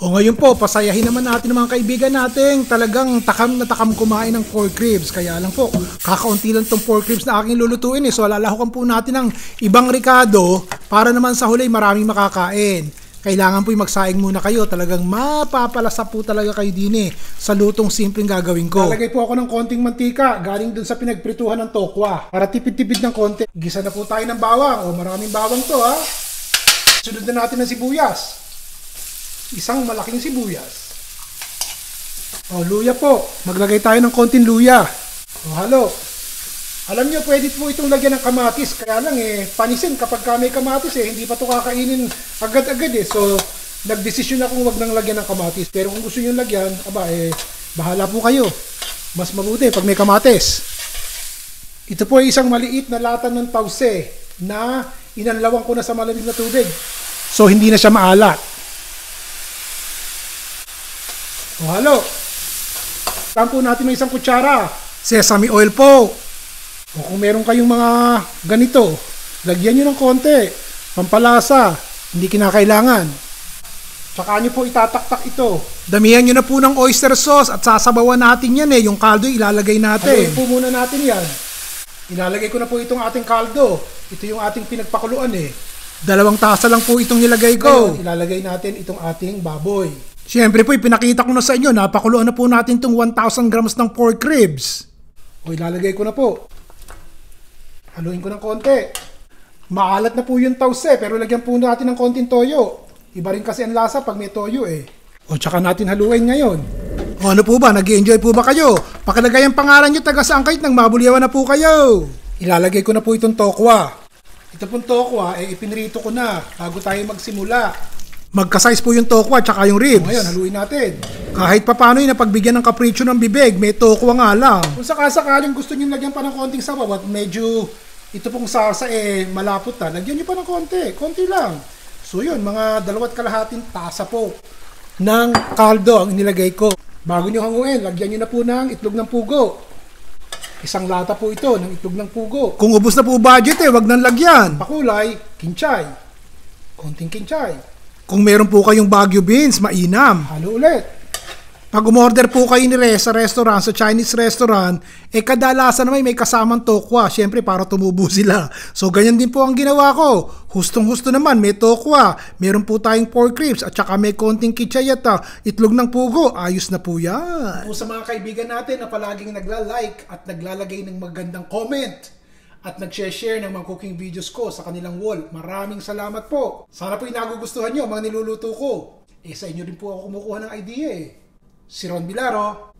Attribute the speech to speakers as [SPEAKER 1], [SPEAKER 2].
[SPEAKER 1] O ngayon po, pasayahin naman natin ng mga kaibigan natin. Talagang takam na takam kumain ng pork ribs. Kaya lang po, kakaunti lang itong pork ribs na aking lulutuin. So lalahukan po natin ng ibang ricado para naman sa huli maraming makakain. Kailangan po magsaing muna kayo. Talagang mapapalasa po talaga kayo din sa lutong simpleng gagawin ko. Lalagay po ako ng konting mantika galing dun sa pinagprituhan ng tokwa para tipid-tipid ng konti. Gisa na po tayo ng bawang. O maraming bawang to ha. Sunod na natin ng sibuyas. Isang malaking sibuyas. O, luya po. Maglagay tayo ng konting luya. O, halo. Alam nyo, pwede po itong lagyan ng kamatis. Kaya lang panisin kapag may kamatis hindi pa ito kakainin agad-agad So, nagdesisyon akong wag nang lagyan ng kamatis. Pero kung gusto nyo lagyan, bahala po kayo. Mas mabuti pag may kamatis. Ito po ay isang maliit na lata ng tause na inanlawan ko na sa malamig na tubig. So, hindi na siya maalat. O halo. Saan po natin ng isang kutsara? Sesame oil po. O kung meron kayong mga ganito, lagyan nyo ng konti. Pampalasa. Hindi kinakailangan. Tsaka nyo po itataktak ito. Damihan nyo na po ng oyster sauce at sasabawan natin yan Yung kaldo ilalagay natin. Haluin po muna natin yan. Ilalagay ko na po itong ating kaldo. Ito yung ating pinagpakuluan 2 tasa lang po itong nilagay ko. Ngayon, ilalagay natin itong ating baboy. Siyempre po, ipinakita ko na sa inyo, napakuluan na po natin itong 1,000 grams ng pork ribs. O, ilalagay ko na po. Haluin ko ng konti. Maalat na po yung tause, pero lagyan po natin ng konting toyo. Iba rin kasi ang lasa pag may toyo O, tsaka natin haluin ngayon. O, ano po ba? Nag-i-enjoy po ba kayo? Pakilagay ang pangalan nyo, taga saan kahit nang mabulyawan na po kayo. Ilalagay ko na po itong tokwa. Ito pong tokwa, ipinrito ko na bago tayo magsimula. Magka-size po yung tokwa at yung ribs. Ngayon, haluin natin. Kahit papano napagbigyan ng kapritsyo ng bibig, may tokwa nga lang. Kung sakasakaling gusto nyo lagyan pa ng konting sabaw at medyo ito pong sarsa malapot na, lagyan nyo pa ng konti lang. So yun, mga 2.5 tasa po ng kaldo ang inilagay ko. Bago nyo hanguin, lagyan nyo na po ng itlog ng pugo. Isang lata po ito ng itlog ng pugo. Kung ubos na po budget wag nang lagyan. Pakulay, kinchay. Konting kinchay. Kung meron po kayong Baguio beans, mainam. Halo ulit. Pag umorder po kayo ni Rez sa restaurant, sa Chinese restaurant, kadalasan naman may kasamang tokwa. Siyempre para tumubo sila. So ganyan din po ang ginawa ko. Hustong-husto naman, may tokwa. Meron po tayong pork ribs at saka may konting kichay at itlog ng pugo. Ayos na po yan. Sa mga kaibigan natin na palaging nagla-like at naglalagay ng magandang comment at nag-share ng mga cooking videos ko sa kanilang wall. Maraming salamat po. Sana po nagugustuhan nyo mga niluluto ko. Sa inyo din po ako kumukuha ng idea Si Ron Bilaro.